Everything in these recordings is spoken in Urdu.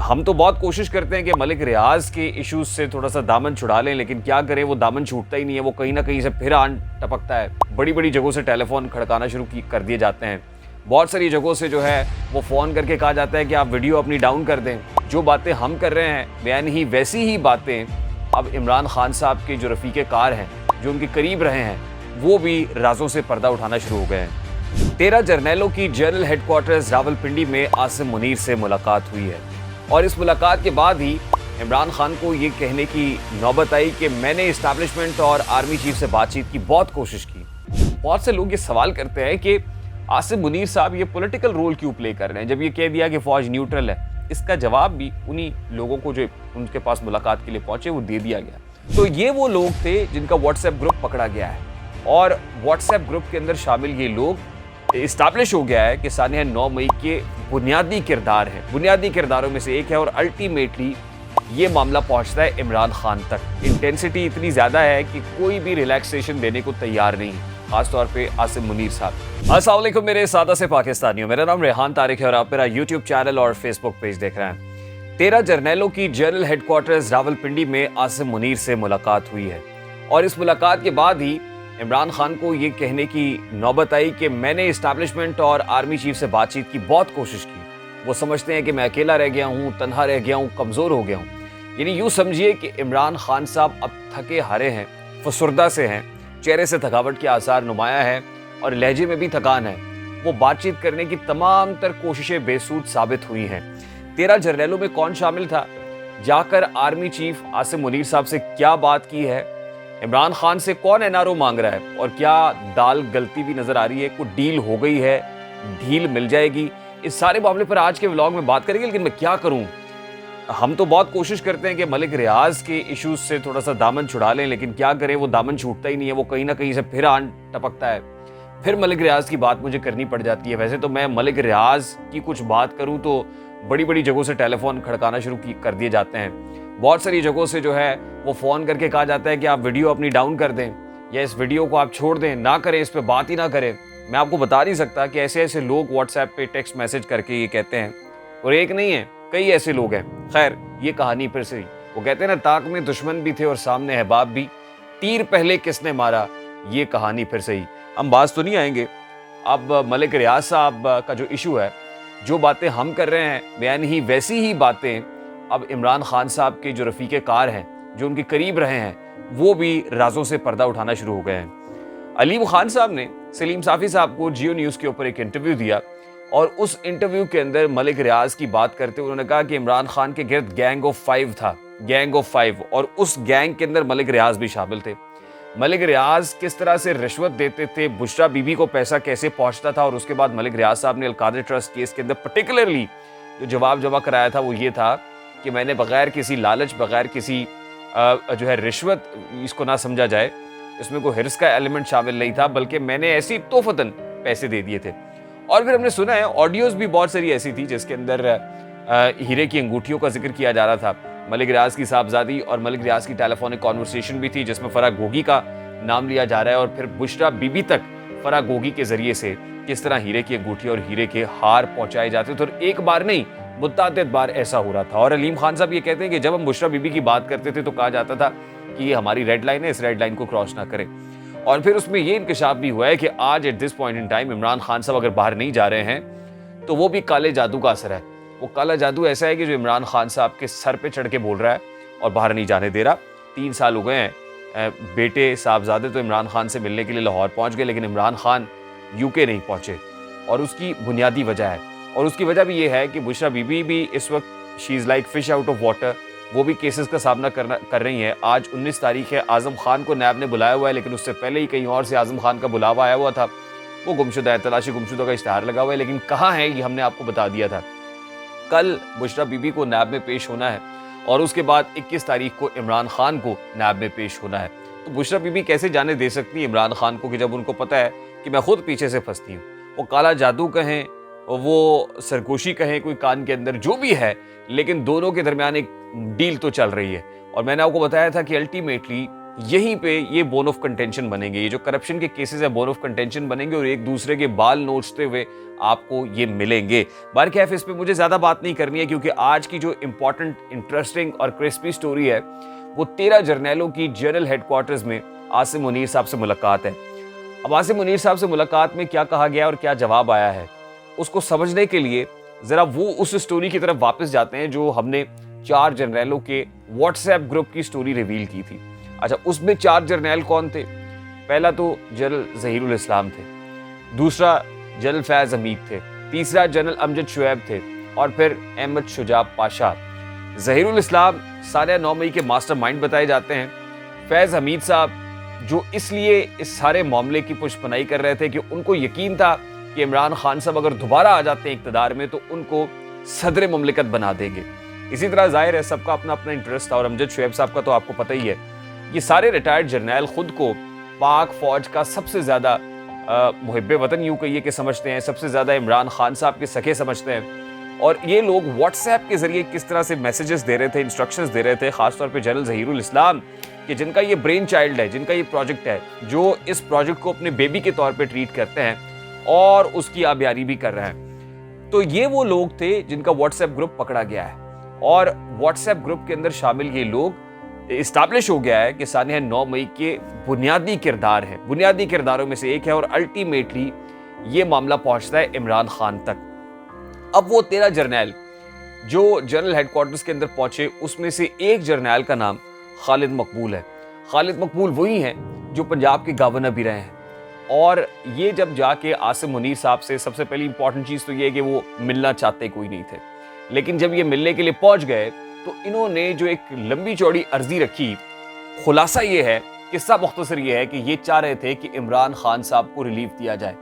ہم تو بہت کوشش کرتے ہیں کہ ملک ریاض کے ایشوز سے تھوڑا سا دامن چھڑا لیں، لیکن کیا کریں، وہ دامن چھوٹتا ہی نہیں ہے، وہ کہیں نہ کہیں سے پھر آن ٹپکتا ہے۔ بڑی بڑی جگہوں سے ٹیلی فون کھڑکانا شروع کر دیے جاتے ہیں، بہت ساری جگہوں سے جو ہے وہ فون کر کے کہا جاتا ہے کہ آپ ویڈیو اپنی ڈاؤن کر دیں۔ جو باتیں ہم کر رہے ہیں بیان ہی ویسی ہی باتیں اب عمران خان صاحب کے جو رفیق کار ہیں، جو ان کے قریب رہے ہیں، وہ بھی رازوں سے پردہ اٹھانا شروع ہو گئے ہیں۔ 13 جرنیلوں کی جنرل ہیڈ کوارٹرز راولپنڈی میں عاصم منیر سے ملاقات ہوئی ہے، اور اس ملاقات کے بعد ہی عمران خان کو یہ کہنے کی نوبت آئی کہ میں نے اسٹیبلشمنٹ اور آرمی چیف سے بات چیت کی بہت کوشش کی۔ بہت سے لوگ یہ سوال کرتے ہیں کہ عاصم منیر صاحب یہ پولیٹیکل رول کیوں پلے کر رہے ہیں جب یہ کہہ دیا کہ فوج نیوٹرل ہے۔ اس کا جواب بھی انہی لوگوں کو جو ان کے پاس ملاقات کے لیے پہنچے وہ دے دیا گیا۔ تو یہ وہ لوگ تھے جن کا واٹس ایپ گروپ پکڑا گیا ہے، اور واٹس ایپ گروپ کے اندر شامل یہ لوگ اسٹیبلش ہو گیا ہے کہ سانحہ 9 مئی کے بنیادی کردار ہیں، بنیادی کرداروں میں سے ایک ہے، اور الٹیمیٹلی یہ معاملہ پہنچتا ہے عمران خان تک۔ انٹینسٹی اتنی زیادہ ہے کہ کوئی بھی ریلیکسیشن دینے کو تیار نہیں، خاص طور پہ عاصم منیر صاحب۔ السلام علیکم میرے سادہ سے پاکستانیوں، میرا نام ریحان طارق ہے اور آپ میرا یوٹیوب چینل اور فیس بک پیج دیکھ رہے ہیں۔ 13 جرنیلوں کی جنرل ہیڈ کوارٹرز راولپنڈی میں عاصم منیر سے ملاقات ہوئی ہے، اور اس ملاقات کے بعد ہی عمران خان کو یہ کہنے کی نوبت آئی کہ میں نے اسٹیبلشمنٹ اور آرمی چیف سے بات چیت کی بہت کوشش کی۔ وہ سمجھتے ہیں کہ میں اکیلا رہ گیا ہوں، تنہا رہ گیا ہوں، کمزور ہو گیا ہوں۔ یعنی یوں سمجھیے کہ عمران خان صاحب اب تھکے ہارے ہیں، فسردہ سے ہیں، چہرے سے تھکاوٹ کے آثار نمایاں ہیں، اور لہجے میں بھی تھکان ہے۔ وہ بات چیت کرنے کی تمام تر کوششیں بے سود ثابت ہوئی ہیں۔ 13 جرنیلوں میں کون شامل تھا؟ جا کر آرمی چیف عاصم منیر صاحب سے کیا بات کی ہے؟ عمران خان سے کون این آر او مانگ رہا ہے؟ اور کیا دال گلتی بھی نظر آ رہی ہے؟ کوئی ڈیل ہو گئی ہے؟ ڈھیل مل جائے گی؟ اس سارے معاملے پر آج کے ولاگ میں بات کریں گے، لیکن میں کیا کروں، ہم تو بہت کوشش کرتے ہیں کہ ملک ریاض کے ایشوز سے تھوڑا سا دامن چھڑا لیں، لیکن کیا کریں، وہ دامن چھوٹتا ہی نہیں ہے، وہ کہیں نہ کہیں سے پھر آن ٹپکتا ہے۔ پھر ملک ریاض کی بات مجھے کرنی پڑ جاتی ہے۔ ویسے تو میں ملک ریاض کی کچھ بات کروں تو بڑی بڑی جگہوں سے ٹیلی فون کھڑکانا شروع کر دیے جاتے ہیں، بہت ساری جگہوں سے جو ہے وہ فون کر کے کہا جاتا ہے کہ آپ ویڈیو اپنی ڈاؤن کر دیں، یا اس ویڈیو کو آپ چھوڑ دیں، نہ کریں، اس پہ بات ہی نہ کریں۔ میں آپ کو بتا نہیں سکتا کہ ایسے ایسے لوگ واٹس ایپ پہ ٹیکسٹ میسج کر کے یہ کہتے ہیں، اور ایک نہیں ہے، کئی ایسے لوگ ہیں۔ خیر، یہ کہانی پھر سے وہ کہتے ہیں نا، تاک میں دشمن بھی تھے اور سامنے احباب بھی، تیر پہلے کس نے مارا، یہ کہانی پھر سے ہی۔ ہم باز تو نہیں آئیں گے۔ اب ملک ریاض صاحب کا جو ایشو ہے، جو باتیں ہم کر رہے ہیں بیان ہی ویسی ہی باتیں اب عمران خان صاحب کے جو رفیق کار ہیں، جو ان کے قریب رہے ہیں، وہ بھی رازوں سے پردہ اٹھانا شروع ہو گئے ہیں۔ علیم خان صاحب نے سلیم صافی صاحب کو جیو نیوز کے اوپر ایک انٹرویو دیا، اور اس انٹرویو کے اندر ملک ریاض کی بات کرتے ہوئے انہوں نے کہا کہ عمران خان کے گرد گینگ آف 5 تھا، گینگ آف 5، اور اس گینگ کے اندر ملک ریاض بھی شامل تھے۔ ملک ریاض کس طرح سے رشوت دیتے تھے، بشرا بی بی کو پیسہ کیسے پہنچتا تھا، اور اس کے بعد ملک ریاض صاحب نے القادر ٹرسٹ کیس کے اندر پرٹیکولرلی جو جواب جمع کرایا تھا وہ یہ تھا کہ میں نے بغیر کسی لالچ، بغیر کسی جو ہے رشوت، اس کو نہ سمجھا جائے، اس میں کوئی حرص کا ایلیمنٹ شامل نہیں تھا، بلکہ میں نے ایسی توفتاً پیسے دے دیے تھے۔ اور پھر ہم نے سنا ہے آڈیوز بھی بہت ساری ایسی تھی جس کے اندر ہیرے کی انگوٹھیوں کا ذکر کیا جا رہا تھا، ملک ریاض کی صاحبزادی اور ملک ریاض کی ٹیلی فونک کانورسیشن بھی تھی جس میں فرح گوگی کا نام لیا جا رہا ہے، اور پھر بشرا بی بی تک فرح گوگی کے ذریعے سے کس طرح ہیرے کی انگوٹھی اور ہیرے کے ہار پہنچائے جاتے تھے، اور ایک بار نہیں متعدد بار ایسا ہو رہا تھا۔ اور علیم خان صاحب یہ کہتے ہیں کہ جب ہم بشرا بی بی کی بات کرتے تھے تو کہا جاتا تھا کہ یہ ہماری ریڈ لائن ہے، اس ریڈ لائن کو کراس نہ کریں۔ اور پھر اس میں یہ انکشاف بھی ہوا ہے کہ آج at this point in time Imran Khan صاحب اگر باہر نہیں جا رہے ہیں تو وہ بھی کالے جادو کا اثر ہے۔ وہ کالا جادو ایسا ہے کہ جو عمران خان صاحب کے سر پہ چڑھ کے بول رہا ہے اور باہر نہیں جانے دے رہا۔ 3 سال ہو گئے ہیں، بیٹے صاحبزادے تو عمران خان سے ملنے کے لیے لاہور پہنچ گئے، لیکن عمران خان یو کے نہیں پہنچے، اور اس کی بنیادی وجہ ہے، اور اس کی وجہ بھی یہ ہے کہ بشرا بی بی بھی اس وقت she is like fish out of water, وہ بھی کیسز کا سامنا کر رہی ہیں۔ آج 19 تاریخ ہے، اعظم خان کو نیب نے بلایا ہوا ہے، لیکن اس سے پہلے ہی کہیں اور سے اعظم خان کا بلاوا آیا ہوا تھا، وہ گمشدہ ہے، تلاشی گمشدہ کا اشتہار لگا ہوا ہے، لیکن کہاں ہے یہ ہم نے آپ کو بتا دیا تھا۔ کل بشرا بی بی کو نیب میں پیش ہونا ہے، اور اس کے بعد 21 تاریخ کو عمران خان کو نیب میں پیش ہونا ہے۔ تو بشرا بی بی کیسے جانے دے سکتی ہے عمران خان کو کہ جب ان کو پتہ ہے کہ میں خود پیچھے سے پھنستی ہوں؟ وہ کالا جادو کہیں، وہ سرگوشی کہیں، کوئی کان کے اندر جو بھی ہے، لیکن دونوں کے درمیان ایک ڈیل تو چل رہی ہے۔ اور میں نے آپ کو بتایا تھا کہ الٹیمیٹلی یہیں پہ یہ بون آف کنٹینشن بنیں گے. یہ جو کرپشن کے کیسز ہیں بون آف کنٹینشن بنیں گے اور ایک دوسرے کے بال نوچتے ہوئے آپ کو یہ ملیں گے. بہرکیف اس پہ مجھے زیادہ بات نہیں کرنی ہے کیونکہ آج کی جو امپورٹنٹ انٹرسٹنگ اور کرسپی سٹوری ہے وہ 13 جرنیلوں کی جنرل ہیڈ کوارٹرز میں عاصم منیر صاحب سے ملاقات ہے. اب عاصم منیر صاحب سے ملاقات میں کیا کہا گیا اور کیا جواب آیا ہے اس کو سمجھنے کے لیے ذرا وہ اس سٹوری کی طرف واپس جاتے ہیں جو ہم نے 4 جرنیلوں کے واٹس ایپ گروپ کی سٹوری ریویل کی تھی. اچھا, اس میں 4 جرنیل کون تھے؟ پہلا تو جنرل ظہیر الاسلام تھے, دوسرا جنرل فیض حمید تھے, تیسرا جنرل امجد شعیب تھے اور پھر احمد شجاع پاشا. ظہیر الاسلام سالہ 9 مئی کے ماسٹر مائنڈ بتائے جاتے ہیں. فیض حمید صاحب جو اس لیے اس سارے معاملے کی پشپنائی کر رہے تھے کہ ان کو یقین تھا کہ عمران خان صاحب اگر دوبارہ آ جاتے ہیں اقتدار میں تو ان کو صدر مملکت بنا دیں گے. اسی طرح ظاہر ہے سب کا اپنا اپنا انٹرسٹ تھا اور امجد شعیب صاحب کا تو آپ کو پتہ ہی ہے. یہ سارے ریٹائرڈ جرنیل خود کو پاک فوج کا سب سے زیادہ محب وطن یوں کہیے کہ سمجھتے ہیں, سب سے زیادہ عمران خان صاحب کے سکے سمجھتے ہیں. اور یہ لوگ واٹس ایپ کے ذریعے کس طرح سے میسیجز دے رہے تھے, انسٹرکشنز دے رہے تھے, خاص طور پہ جنرل ظہیر الاسلام کہ جن کا یہ برین چائلڈ ہے, جن کا یہ پروجیکٹ ہے, جو اس پروجیکٹ کو اپنے بیبی کے طور پہ ٹریٹ کرتے ہیں اور اس کی آبیاری بھی کر رہے ہیں. تو یہ وہ لوگ تھے جن کا واٹس ایپ گروپ پکڑا گیا ہے اور واٹس ایپ گروپ کے اندر شامل یہ لوگ اسٹیبلش ہو گیا ہے کہ سانحہ 9 مئی کے بنیادی کردار ہیں, بنیادی کرداروں میں سے ایک ہے اور الٹیمیٹلی یہ معاملہ پہنچتا ہے عمران خان تک. اب وہ 13 جرنیل جو جنرل ہیڈ کوارٹرز کے اندر پہنچے اس میں سے ایک جرنیل کا نام خالد مقبول ہے. خالد مقبول وہی ہیں جو پنجاب کے گورنر بھی رہے ہیں. اور یہ جب جا کے عاصم منیر صاحب سے سب سے پہلی امپورٹنٹ چیز تو یہ ہے کہ وہ ملنا چاہتے کوئی نہیں تھے, لیکن جب یہ ملنے کے لیے پہنچ گئے تو انہوں نے جو ایک لمبی چوڑی عرضی رکھی, خلاصہ یہ ہے, قصہ مختصر یہ ہے کہ یہ چاہ رہے تھے کہ عمران خان صاحب کو ریلیف دیا جائے,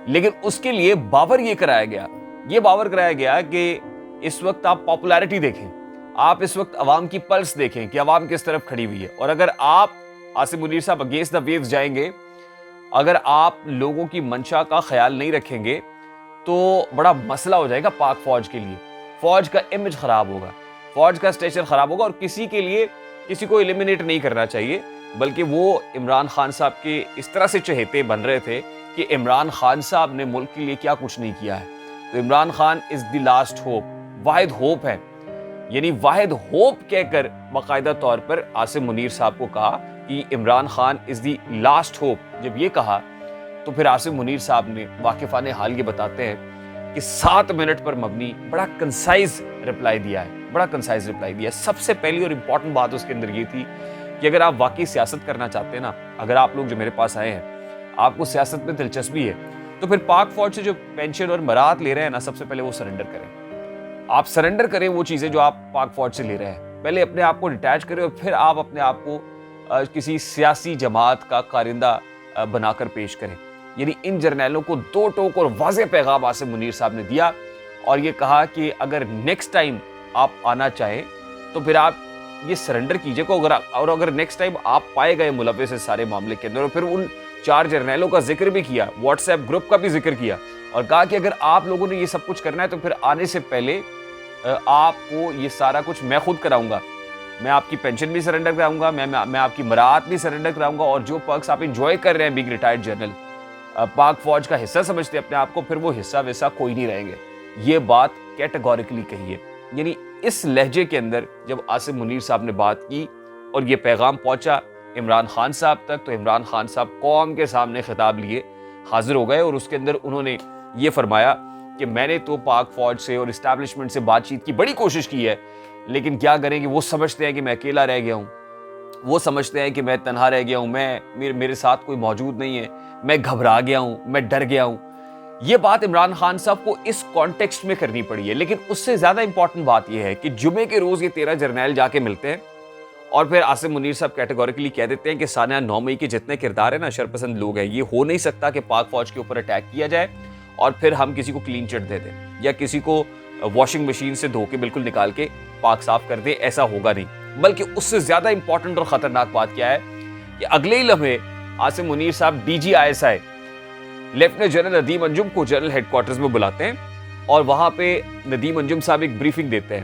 لیکن اس کے لیے باور یہ کرایا گیا کہ اس وقت آپ پاپولیرٹی دیکھیں, آپ اس وقت عوام کی پلس دیکھیں کہ عوام کس طرف کھڑی ہوئی ہے, اور اگر آپ عاصم منیر صاحب اگینسٹ دا ویوز جائیں گے, اگر آپ لوگوں کی منشا کا خیال نہیں رکھیں گے تو بڑا مسئلہ ہو جائے گا پاک فوج کے لیے. فوج کا امیج خراب ہوگا, فوج کا اسٹیچر خراب ہوگا, اور کسی کو ایلیمینیٹ نہیں کرنا چاہیے, بلکہ وہ عمران خان صاحب کے اس طرح سے چہیتے بن رہے تھے کہ عمران خان صاحب نے ملک کے لیے کیا کچھ نہیں کیا ہے. تو عمران خان از دی لاسٹ ہوپ, واحد ہوپ ہے, یعنی واحد ہوپ کہہ کر باقاعدہ طور پر عاصم منیر صاحب کو کہا کہ عمران خان از دی لاسٹ ہوپ. جب یہ کہا تو پھر عاصم منیر صاحب نے واقفان حال یہ بتاتے ہیں کہ 7 منٹ پر مبنی بڑا کنسائز رپلائی دیا ہے. سب سے پہلی اور امپورٹنٹ بات اس کے اندر یہ تھی کہ اگر آپ واقعی سیاست کرنا چاہتے ہیں نا, اگر آپ لوگ جو میرے پاس آئے ہیں آپ کو سیاست میں دلچسپی ہے, تو پھر پاک فوج سے جو پینشن اور مراد لے رہے ہیں نا, سب سے پہلے وہ سرنڈر کریں. آپ سرنڈر کریں وہ چیزیں جو آپ پاک فوج سے لے رہے ہیں, پہلے اپنے آپ کو ڈیٹیچ کریں اور پھر آپ اپنے آپ کو کسی سیاسی جماعت کا کارندہ بنا کر پیش کریں. یعنی ان جرنیلوں کو 2 ٹوک اور واضح پیغام عاصم منیر صاحب نے دیا اور یہ کہا کہ اگر نیکسٹ ٹائم آپ آنا چاہیں تو پھر آپ یہ سرنڈر کیجئے کو, اگر نیکسٹ ٹائم آپ پائے گئے ملوث اس سارے معاملے کے اندر. اور پھر ان 4 جرنیلوں کا ذکر بھی کیا, واٹس ایپ گروپ کا بھی ذکر کیا اور کہا کہ اگر آپ لوگوں نے یہ سب کچھ کرنا ہے تو پھر آنے سے پہلے آپ کو یہ سارا کچھ میں خود کراؤں گا, میں آپ کی پینشن بھی سرنڈر کراؤں گا, میں آپ کی مراعات بھی سرنڈر کراؤں گا, اور جو پرکس آپ انجوائے کر رہے ہیں بگ ریٹائرڈ جنرل پاک فوج کا حصہ سمجھتے ہیں اپنے آپ کو, پھر وہ حصہ ویسا کوئی نہیں رہیں گے. یہ بات کیٹیگوریکلی کہی ہے. یعنی اس لہجے کے اندر جب عاصم منیر صاحب نے بات کی اور یہ پیغام پہنچا عمران خان صاحب تک, تو عمران خان صاحب قوم کے سامنے خطاب لیے حاضر ہو گئے اور اس کے اندر انہوں نے یہ فرمایا کہ میں نے تو پاک فوج سے اور اسٹیبلشمنٹ سے بات چیت کی بڑی کوشش کی ہے, لیکن کیا کریں کہ وہ سمجھتے ہیں کہ میں اکیلا رہ گیا ہوں, وہ سمجھتے ہیں کہ میں تنہا رہ گیا ہوں, میرے ساتھ کوئی موجود نہیں ہے, میں گھبرا گیا ہوں, میں ڈر گیا ہوں. یہ بات عمران خان صاحب کو اس کانٹیکسٹ میں کرنی پڑی ہے. لیکن اس سے زیادہ امپورٹنٹ بات یہ ہے کہ جمعے کے روز یہ 13 جرنیل جا کے ملتے ہیں اور پھر عاصم منیر صاحب کیٹیگوریکلی کہہ دیتے ہیں کہ سانحہ 9 مئی کے جتنے کردار ہیں نا, شرپسند لوگ ہیں, یہ ہو نہیں سکتا کہ پاک فوج کے اوپر اٹیک کیا جائے اور پھر ہم کسی کو کلین چٹ دے دیں یا کسی کو واشنگ مشین سے دھو کے بالکل نکال کے پاک صاف کر دیں. ایسا ہوگا نہیں. بلکہ اس سے زیادہ امپورٹنٹ اور خطرناک بات کیا ہے کہ اگلے ہی لمحے عاصم منیر صاحب DGISI لیفٹیننٹ جنرل ندیم انجم کو جنرل ہیڈ کوارٹرز میں بلاتے ہیں اور وہاں پہ ندیم انجم صاحب ایک بریفنگ دیتے ہیں.